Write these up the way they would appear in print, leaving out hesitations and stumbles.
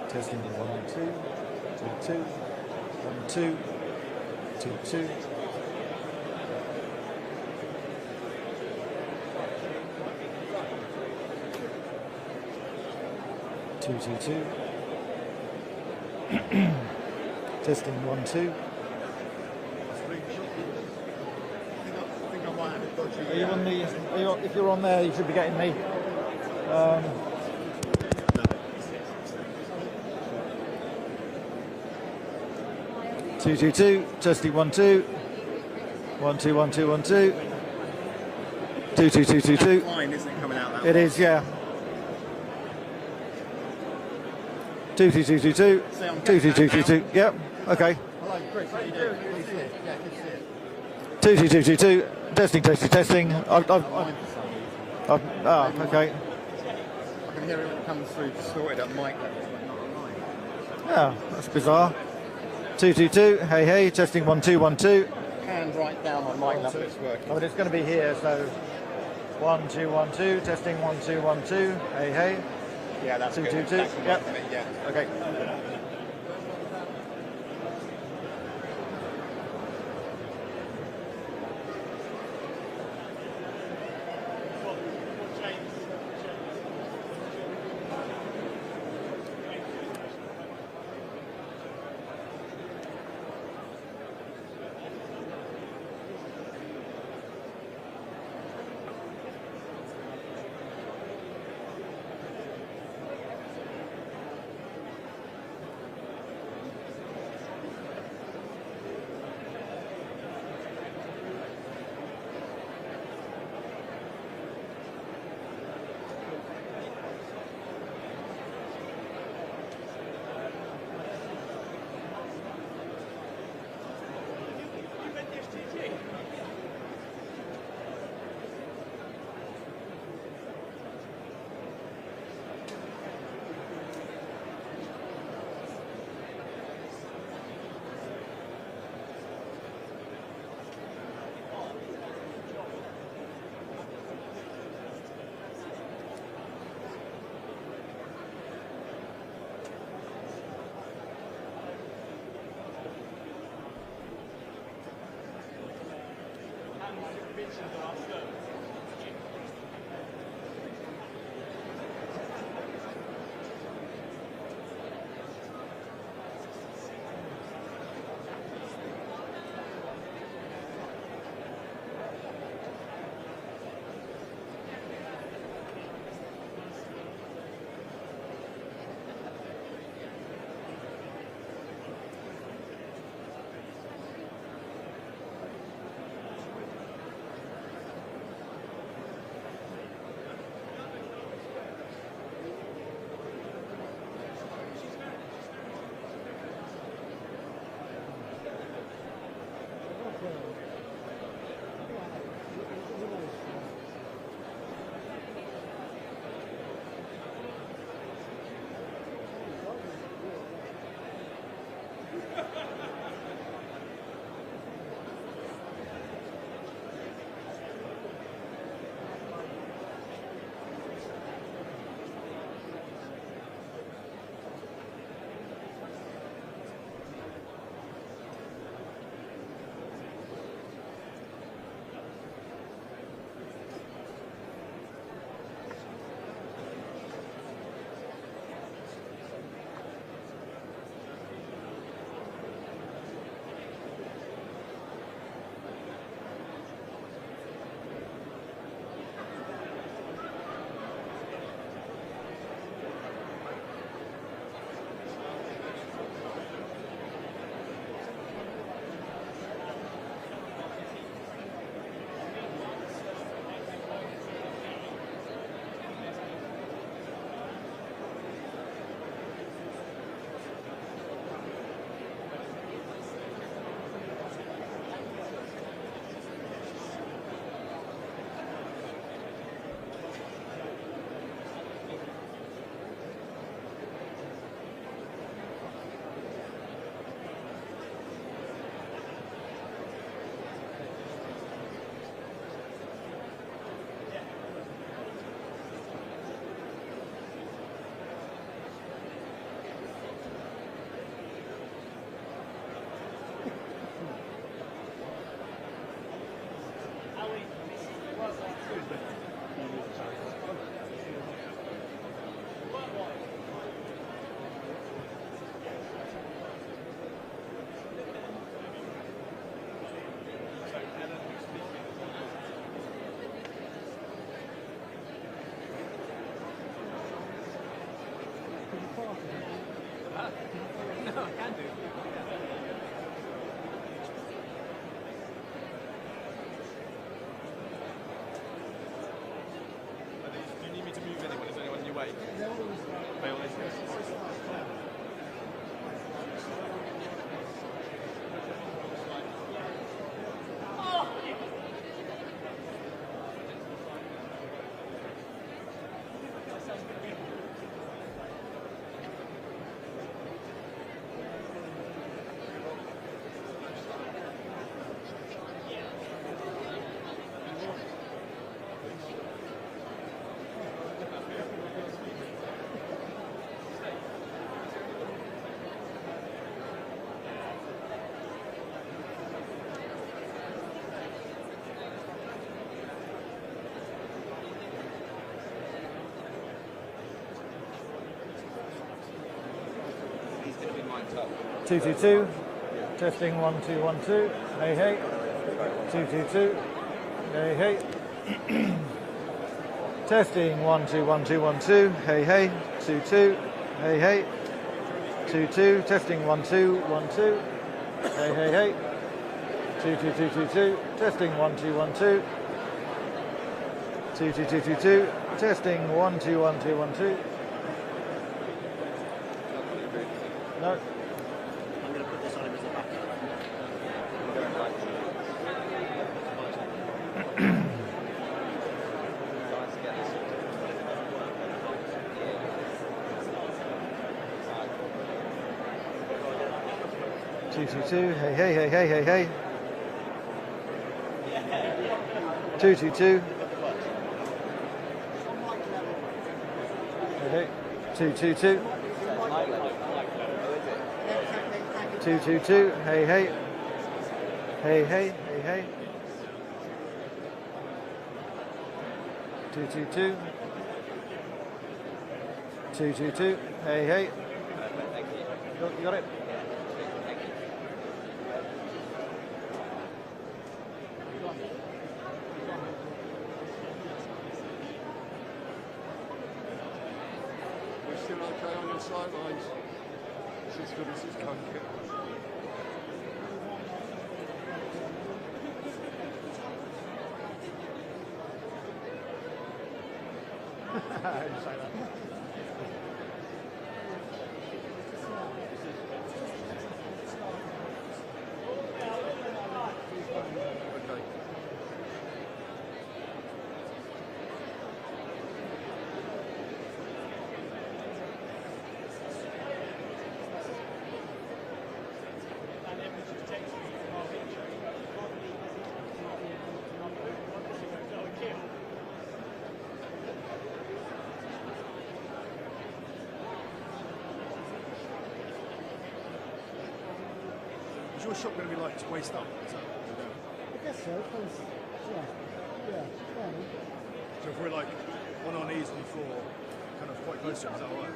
Testing 1 2 2 2 1 2 2 2. Two, two, two. Testing 1 2. I think I might have a dodgy. Are you on the? If you're on there, you should be getting me. 2 2 2. Testing 1 2. 1 2 1 2 1 2. 2 2 2 2 2. Line isn't coming out that It is, yeah. 2 2 2 2 2. 2 2 2 2 2. Yep. Okay. Hello, Chris. How you doing? Good to see you. Yeah, good to see you. 2 2 2 2 2. Testing, testing, testing. Line for some reason. Okay. I can hear it when it comes through distorted at mic level, but not on mine. Yeah, that's bizarre. 2 2 2. Hey hey. Testing 1 2 1 2. Hand right down on mic level, it's working. Oh, but it's going to be here. So 1 2 1 2. Testing 1 2 1 2. Hey hey. Yeah, that's 2 good. 2 2. That can Yep. work, yeah. Okay. No, I can do. Do you need me to move anyone? Is anyone in your way? Bailey. 222. Testing 1 2 1 2. Hey hey. 222. Hey hey. Testing 1 2 1 2 1 2. Hey hey. 2 2. Hey hey. 2 2. Testing 1 2 1 2. Hey hey hey. 2 2 2 2 2. Testing 1 2 1 2. 2 2 2 2 2. Testing 1 2 1 2 1 2. No. I'm going to put this on him as a backup. 2 2 2. Hey hey hey hey hey hey. 2 2 2. Hey hey. 2 2 2. 2 2 2. Hey hey. Hey hey hey hey. 2 2 2. 2 2 2. Hey hey. You got it. We're still okay on your sidelines. This is good as it's come. Just like that. Okay. Is your shop going to be like to waist up? I guess so, because, yeah, fairly. So if we're like on our knees on the floor, kind of quite close to it, is that all right?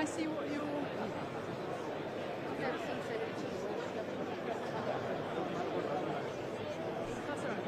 I see what you're... That's all right.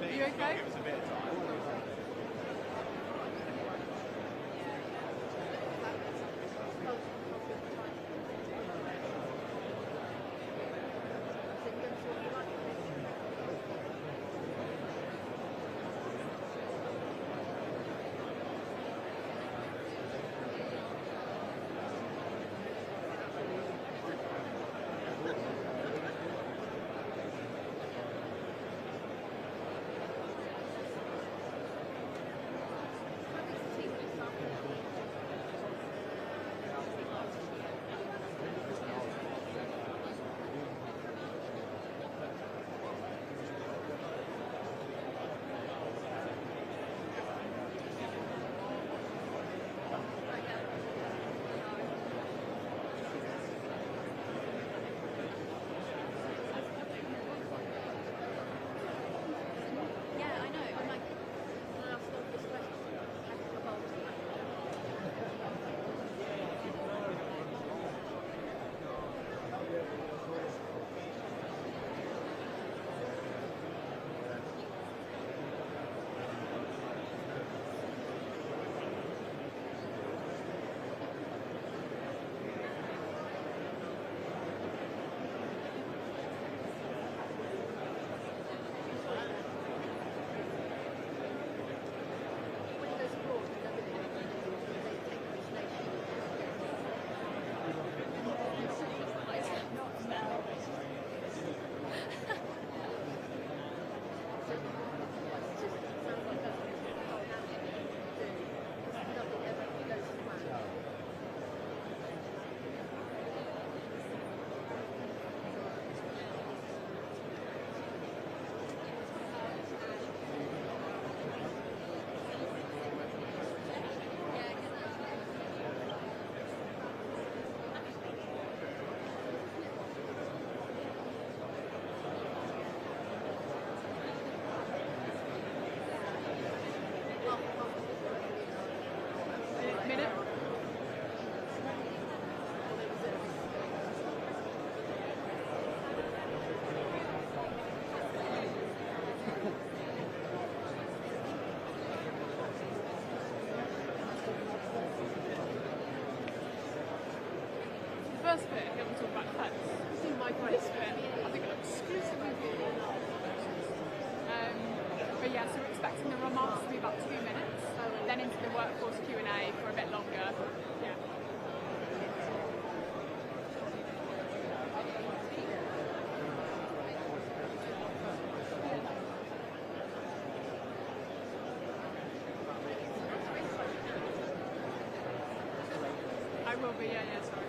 Are you okay? Give us a bit of time. First bit, here we talk about cuts. This bit, I think I'm exclusively but yeah, so we're expecting the remarks to be about 2 minutes, then into the workforce Q&A for a bit longer. Yeah. I will be, yeah, sorry.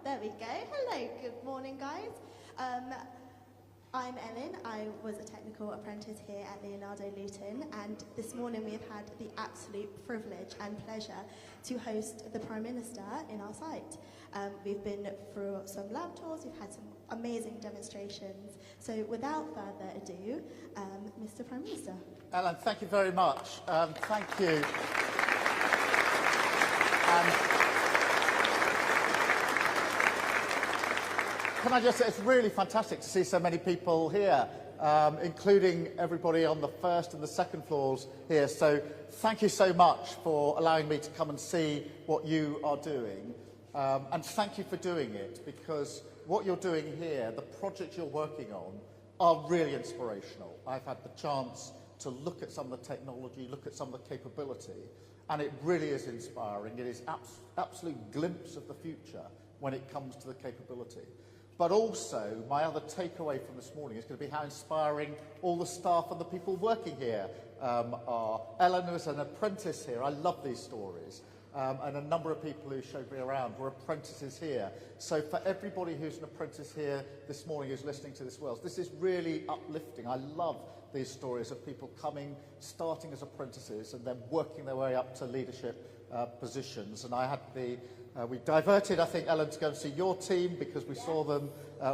There we go. Hello, good morning, guys. I'm Ellen. I was a technical apprentice here at Leonardo Luton, and this morning we have had the absolute privilege and pleasure to host the Prime Minister in our site. We've been through some lab tours, we've had some amazing demonstrations. So without further ado, Mr. Prime Minister. Ellen, thank you very much. Thank you. Can I just say, it's really fantastic to see so many people here, including everybody on the first and the second floors here. So thank you so much for allowing me to come and see what you are doing. And thank you for doing it, because what you're doing here, the projects you're working on, are really inspirational. I've had the chance to look at some of the technology, look at some of the capability, and it really is inspiring. It is absolute glimpse of the future when it comes to the capability. But also, my other takeaway from this morning is going to be how inspiring all the staff and the people working here are. Ellen was an apprentice here. I love these stories. And a number of people who showed me around were apprentices here. So for everybody who's an apprentice here this morning who's listening to this Wales, this is really uplifting. I love these stories of people coming, starting as apprentices and then working their way up to leadership positions. And I had we diverted, I think, Ellen, to go and see your team because we saw them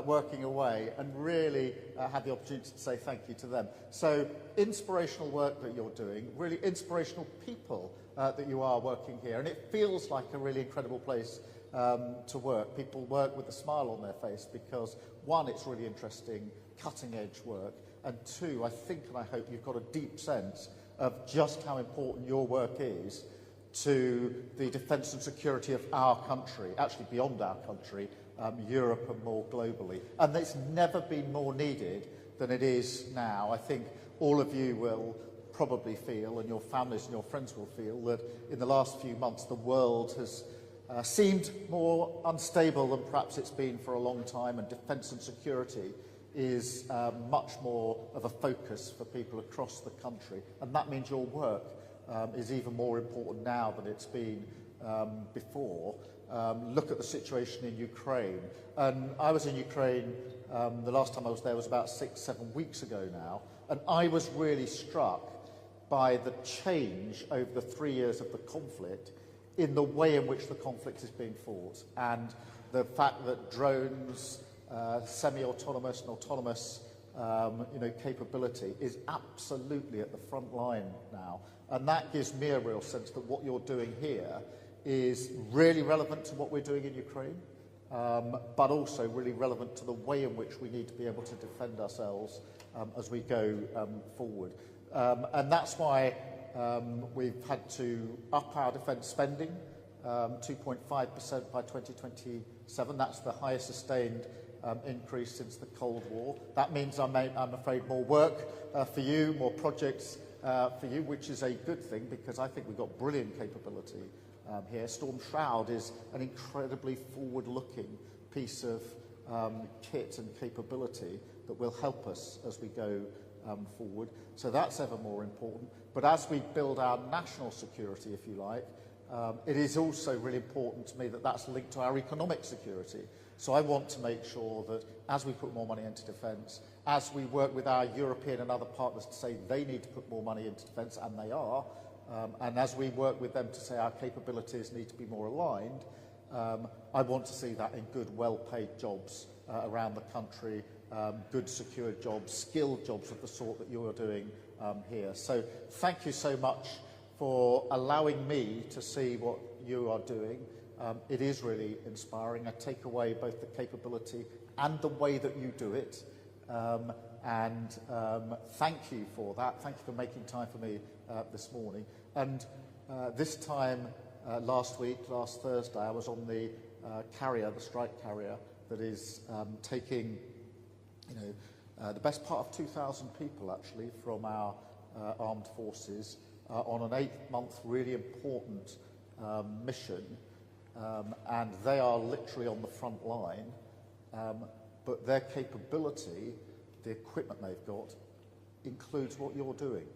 working away, and really had the opportunity to say thank you to them. So inspirational work that you're doing, really inspirational people that you are working here, and it feels like a really incredible place to work. People work with a smile on their face because, one, it's really interesting, cutting-edge work, and two, I think and I hope you've got a deep sense of just how important your work is to the defence and security of our country, actually beyond our country, Europe and more globally. And it's never been more needed than it is now. I think all of you will probably feel, and your families and your friends will feel, that in the last few months the world has seemed more unstable than perhaps it's been for a long time, and defence and security is much more of a focus for people across the country. And that means your work is even more important now than it's been before. Look at the situation in Ukraine. And I was in Ukraine, the last time I was there was about 6-7 weeks ago now, and I was really struck by the change over the 3 years of the conflict in the way in which the conflict is being fought. And the fact that drones, semi-autonomous and autonomous capability is absolutely at the front line now. And that gives me a real sense that what you're doing here is really relevant to what we're doing in Ukraine, but also really relevant to the way in which we need to be able to defend ourselves as we go forward. And that's why we've had to up our defence spending, 2.5% by 2027. That's the highest sustained increase since the Cold War. That means, I'm afraid, more work for you, more projects for you, which is a good thing because I think we've got brilliant capability here. Storm Shroud is an incredibly forward-looking piece of kit and capability that will help us as we go forward. So that's ever more important. But as we build our national security, if you like, it is also really important to me that that's linked to our economic security. So I want to make sure that as we put more money into defence, as we work with our European and other partners to say they need to put more money into defence, and they are, and as we work with them to say our capabilities need to be more aligned, I want to see that in good, well-paid jobs around the country, good, secure jobs, skilled jobs of the sort that you're doing here. So thank you so much for allowing me to see what you are doing. It is really inspiring. I take away both the capability and the way that you do it. Thank you for that. Thank you for making time for me this morning. And this time last Thursday, I was on the carrier, the strike carrier, that is taking the best part of 2,000 people, actually, from our armed forces on an 8-month, really important mission. And they are literally on the front line, but their capability, the equipment they've got, includes what you're doing.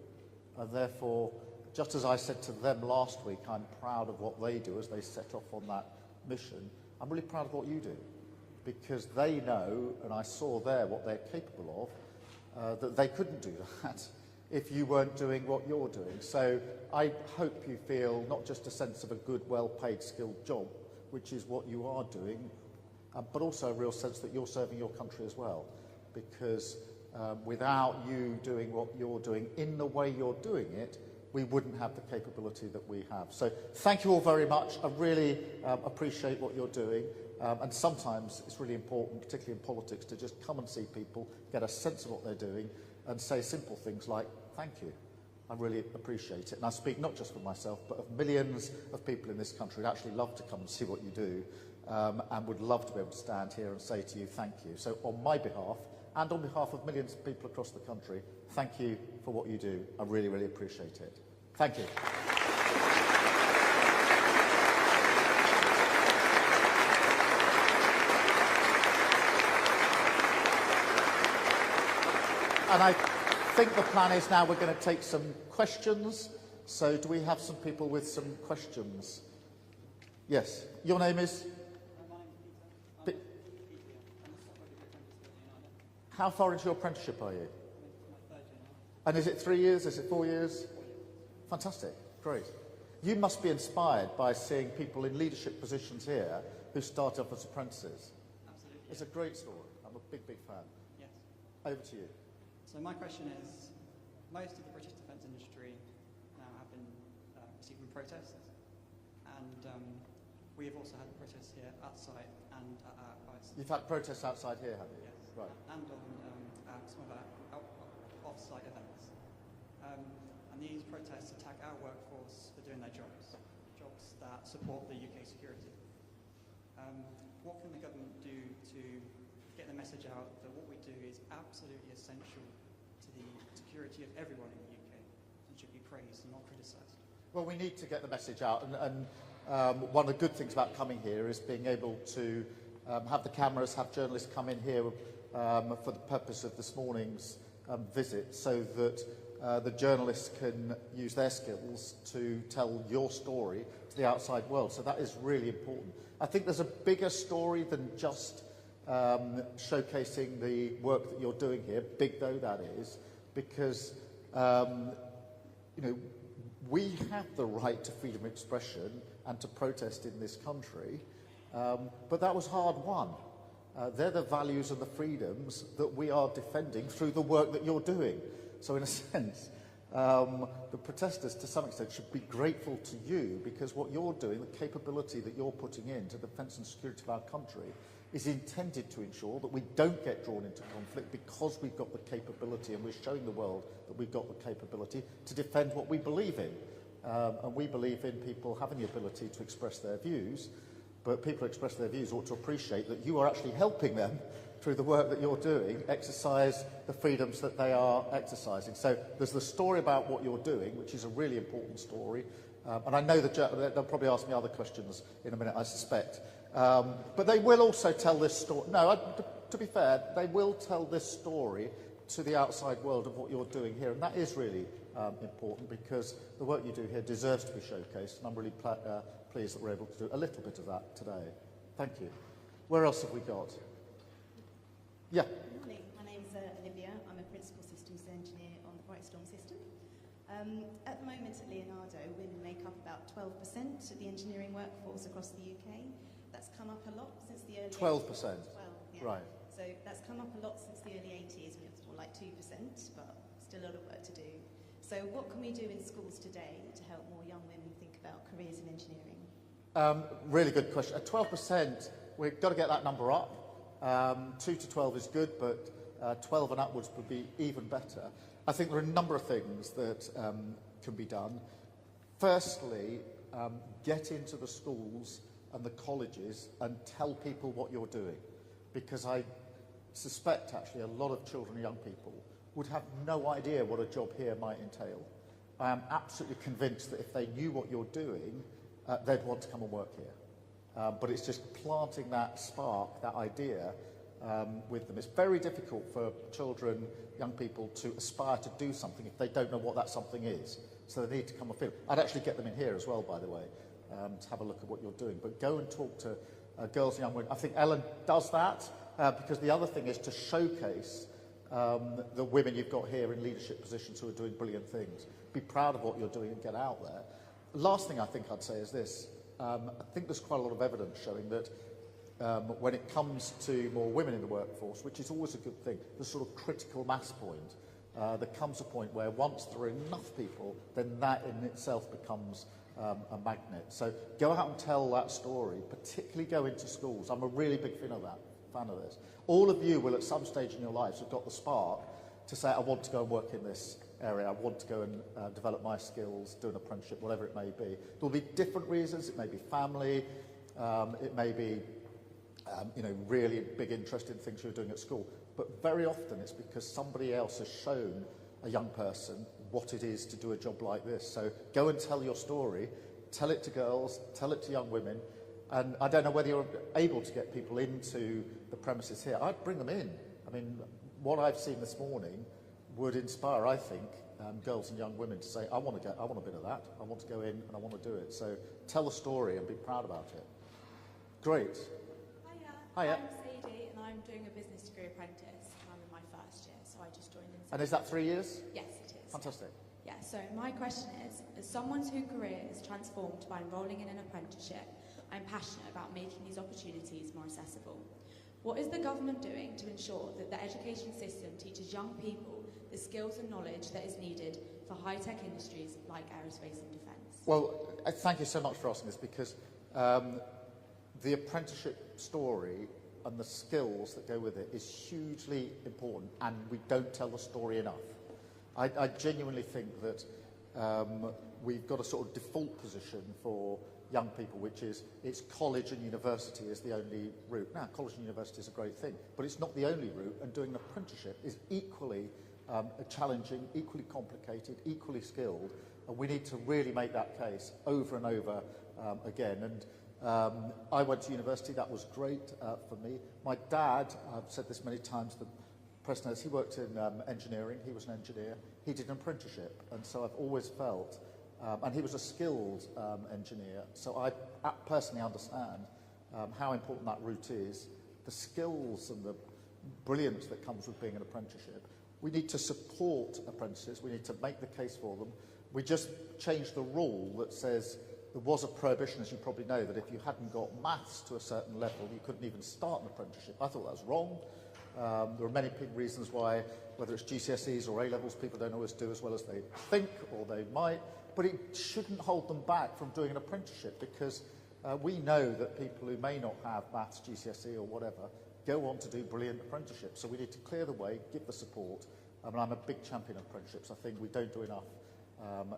And therefore, just as I said to them last week, I'm proud of what they do as they set off on that mission. I'm really proud of what you do, because they know, and I saw there what they're capable of, that they couldn't do that if you weren't doing what you're doing. So I hope you feel not just a sense of a good, well-paid, skilled job, which is what you are doing, but also a real sense that you're serving your country as well. Because without you doing what you're doing in the way you're doing it, we wouldn't have the capability that we have. So thank you all very much. I really appreciate what you're doing. And sometimes it's really important, particularly in politics, to just come and see people, get a sense of what they're doing, and say simple things like, thank you. I really appreciate it. And I speak not just for myself, but of millions of people in this country who actually love to come and see what you do, and would love to be able to stand here and say to you, thank you. So on my behalf, and on behalf of millions of people across the country, thank you for what you do. I really, really appreciate it. Thank you. And I think the plan is now we're going to take some questions. So do we have some people with some questions? Yes. Your name is? My name is Peter. How far into your apprenticeship are you? And is it 3 years? Is it 4 years? Fantastic. Great. You must be inspired by seeing people in leadership positions here who start off as apprentices. Absolutely. It's a great story. I'm a big, big fan. Yes. Over to you. So my question is, most of the British defence industry now have been receiving protests, and we have also had protests here at site and at our base. You've had protests outside here, have you? Yes. Right. And on some of our off-site events. And these protests attack our workforce for doing their jobs that support the UK security. What can the government do to get the message out that what we do is absolutely essential to the security of everyone in the UK and should be praised and not criticised? Well, we need to get the message out, and one of the good things about coming here is being able to have the cameras, have journalists come in here for the purpose of this morning's visit, so that the journalists can use their skills to tell your story to the outside world. So that is really important. I think there's a bigger story than just showcasing the work that you're doing here, big though that is, because we have the right to freedom of expression and to protest in this country, but that was hard won. They're the values and the freedoms that we are defending through the work that you're doing. So in a sense, the protesters to some extent should be grateful to you, because what you're doing, the capability that you're putting into the defence and security of our country, is intended to ensure that we don't get drawn into conflict, because we've got the capability, and we're showing the world that we've got the capability to defend what we believe in. And we believe in people having the ability to express their views, but people who express their views ought to appreciate that you are actually helping them, through the work that you're doing, exercise the freedoms that they are exercising. So there's the story about what you're doing, which is a really important story. And I know they'll probably ask me other questions in a minute, I suspect. But they will also tell this story. No, to be fair, they will tell this story to the outside world of what you're doing here. And that is really important, because the work you do here deserves to be showcased. And I'm really pleased that we're able to do a little bit of that today. Thank you. Where else have we got? Yeah. Good morning. My name's Olivia. I'm a principal systems engineer on the Brightstorm system. At the moment at Leonardo, women make up about 12% of the engineering workforce across the UK. That's come up a lot since the early 12%? 80s. Yeah. Right. So that's come up a lot since the early 80s, when it was more like 2%, but still a lot of work to do. So what can we do in schools today to help more young women think about careers in engineering? Really good question. At 12%, we've got to get that number up. 2 to 12 is good, but 12 and upwards would be even better. I think there are a number of things that can be done. Firstly, get into the schools and the colleges and tell people what you're doing, because I suspect actually a lot of children and young people would have no idea what a job here might entail. I am absolutely convinced that if they knew what you're doing, they'd want to come and work here. But it's just planting that spark, that idea with them. It's very difficult for children, young people, to aspire to do something if they don't know what that something is. So they need to come and feel. I'd actually get them in here as well, by the way, to have a look at what you're doing. But go and talk to girls and young women. I think Ellen does that, because the other thing is to showcase the women you've got here in leadership positions who are doing brilliant things. Be proud of what you're doing and get out there. Last thing I think I'd say is this. I think there's quite a lot of evidence showing that when it comes to more women in the workforce, which is always a good thing, the sort of critical mass point, there comes a point where once there are enough people, then that in itself becomes a magnet. So go out and tell that story, particularly go into schools. I'm a really big fan of this. All of you will at some stage in your lives have got the spark to say, I want to go and work in this area, I want to go and develop my skills, do an apprenticeship, whatever it may be. There will be different reasons. It may be family, it may be really big interest in things you're doing at school. But very often it's because somebody else has shown a young person what it is to do a job like this. So go and tell your story, tell it to girls, tell it to young women. And I don't know whether you're able to get people into the premises here. I'd bring them in. I mean, what I've seen this morning would inspire, I think, girls and young women to say, I want a bit of that. I want to go in and I want to do it. So tell the story and be proud about it. Great. Hiya. I'm Sadie and I'm doing a business degree apprentice. I'm in my first year, so I just joined in. And is that 3 years? Yes, it is. Fantastic. Yeah, so my question is, as someone whose career is transformed by enrolling in an apprenticeship, I'm passionate about making these opportunities more accessible. What is the government doing to ensure that the education system teaches young people the skills and knowledge that is needed for high-tech industries like aerospace and defence? Well, thank you so much for asking this, because the apprenticeship story and the skills that go with it is hugely important, and we don't tell the story enough. I genuinely think that we've got a sort of default position for young people, which is it's college and university is the only route. Now, college and university is a great thing, but it's not the only route, and doing an apprenticeship is equally challenging, equally complicated, equally skilled, and we need to really make that case over and over again. And I went to university. That was great for me. My dad, I've said this many times, the press knows, he worked in engineering. He was an engineer. He did an apprenticeship, and so I've always felt, and he was a skilled engineer, so I personally understand how important that route is, the skills and the brilliance that comes with being an apprenticeship. We need to support apprentices. We need to make the case for them. We just changed the rule that says there was a prohibition, as you probably know, that if you hadn't got maths to a certain level, you couldn't even start an apprenticeship. I thought that was wrong. There are many reasons why, whether it's GCSEs or A-levels, people don't always do as well as they think or they might, but it shouldn't hold them back from doing an apprenticeship, because we know that people who may not have maths, GCSE or whatever go on to do brilliant apprenticeships. So we need to clear the way, give the support. And I'm a big champion of apprenticeships. I think we don't do enough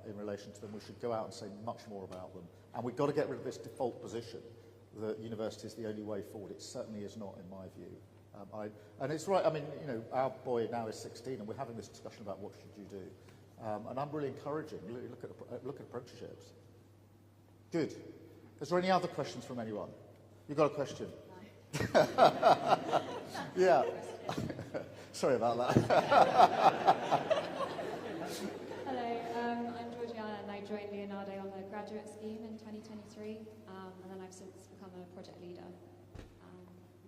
in relation to them. We should go out and say much more about them. And we've got to get rid of this default position that university is the only way forward. It certainly is not, in my view. And it's right, I mean, you know, our boy now is 16 and we're having this discussion about what should you do. And I'm really encouraging, look at apprenticeships. Good. Is there any other questions from anyone? You got a question? No. Yeah. Sorry about that. Hello, I'm Georgiana and I joined Leonardo on the graduate scheme in 2023 and then I've since become a project leader.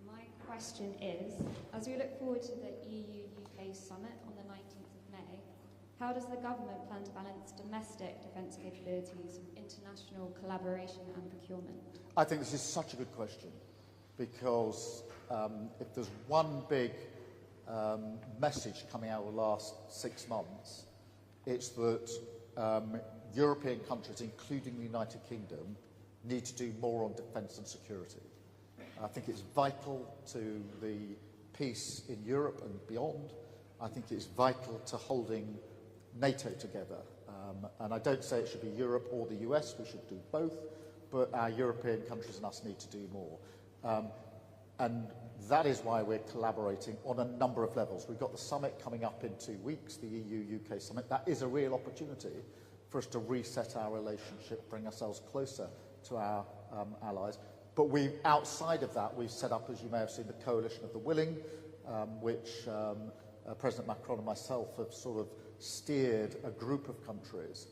My question is, as we look forward to the EU-UK summit on the 19th of May, how does the government plan to balance domestic defence capabilities with international collaboration and procurement? I think this is such a good question, because if there's one big message coming out of the last 6 months, it's that European countries, including the United Kingdom, need to do more on defence and security. I think it's vital to the peace in Europe and beyond. I think it's vital to holding NATO together. And I don't say it should be Europe or the US, we should do both, but our European countries and us need to do more. And that is why we're collaborating on a number of levels. We've got the summit coming up in 2 weeks, the EU-UK summit. That is a real opportunity for us to reset our relationship, bring ourselves closer to our allies. But outside of that, we've set up, as you may have seen, the Coalition of the Willing, which President Macron and myself have sort of steered a group of countries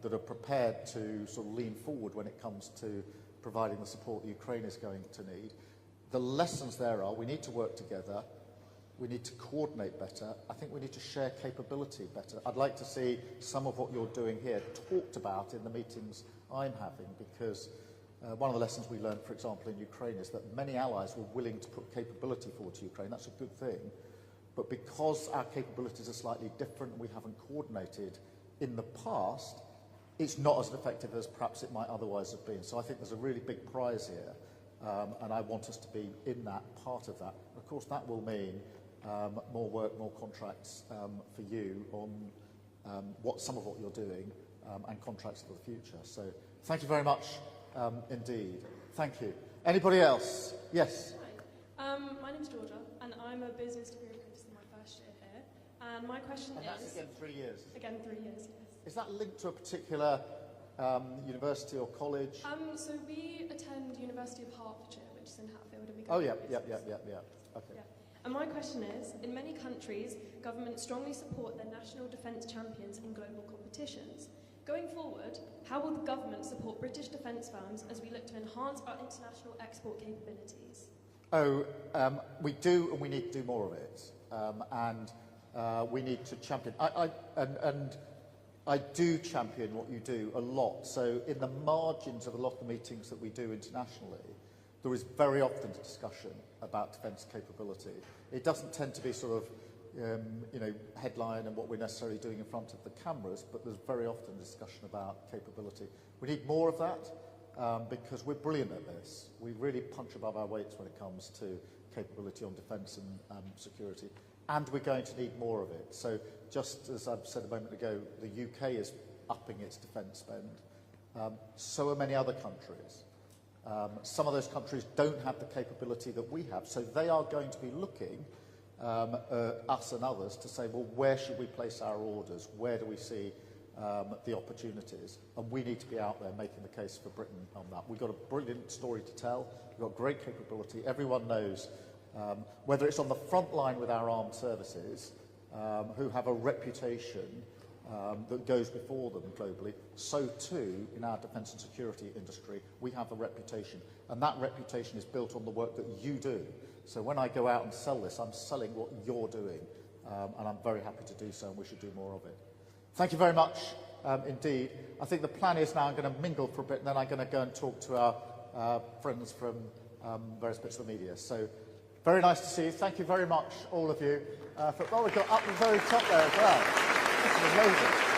that are prepared to sort of lean forward when it comes to providing the support that Ukraine is going to need. The lessons there are we need to work together, we need to coordinate better, I think we need to share capability better. I'd like to see some of what you're doing here talked about in the meetings I'm having, because one of the lessons we learned, for example, in Ukraine is that many allies were willing to put capability forward to Ukraine. That's a good thing. But because our capabilities are slightly different and we haven't coordinated in the past, it's not as effective as perhaps it might otherwise have been. So I think there's a really big prize here, and I want us to be in that part of that. Of course, that will mean more work, more contracts for you on some of what you're doing and contracts for the future. So thank you very much indeed. Thank you. Anybody else? Yes? Hi. My name's Georgia, and I'm a business degree apprentice in my first year here. And my question is... And that's again 3 years? Again 3 years, yes. Is that linked to a particular university or college? So we attend University of Hertfordshire, which is in Hatfield, and we go Oh, yeah. Okay. Yeah. And my question is, in many countries, governments strongly support their national defence champions in global competitions. Going forward, how will the government support British defence firms as we look to enhance our international export capabilities? We do, and we need to do more of it. We need to champion. I do champion what you do a lot. So in the margins of a lot of the meetings that we do internationally, there is very often a discussion about defence capability. It doesn't tend to be sort of headline and what we're necessarily doing in front of the cameras, but there's very often a discussion about capability. We need more of that because we're brilliant at this. We really punch above our weights when it comes to capability on defence and security, and we're going to need more of it. So just as I've said a moment ago, the UK is upping its defence spend. So are many other countries. Some of those countries don't have the capability that we have, so they are going to be looking us and others to say, well, where should we place our orders? Where do we see the opportunities? And we need to be out there making the case for Britain on that. We've got a brilliant story to tell. We've got great capability. Everyone knows, whether it's on the front line with our armed services, who have a reputation that goes before them globally, so too in our defence and security industry, we have a reputation. And that reputation is built on the work that you do. So when I go out and sell this, I'm selling what you're doing, and I'm very happy to do so, and we should do more of it. Thank you very much. indeed. I think the plan is now I'm going to mingle for a bit, and then I'm going to go and talk to our friends from various bits of the media. So, very nice to see you. Thank you very much, all of you. We've got up the very top there as well. This is amazing.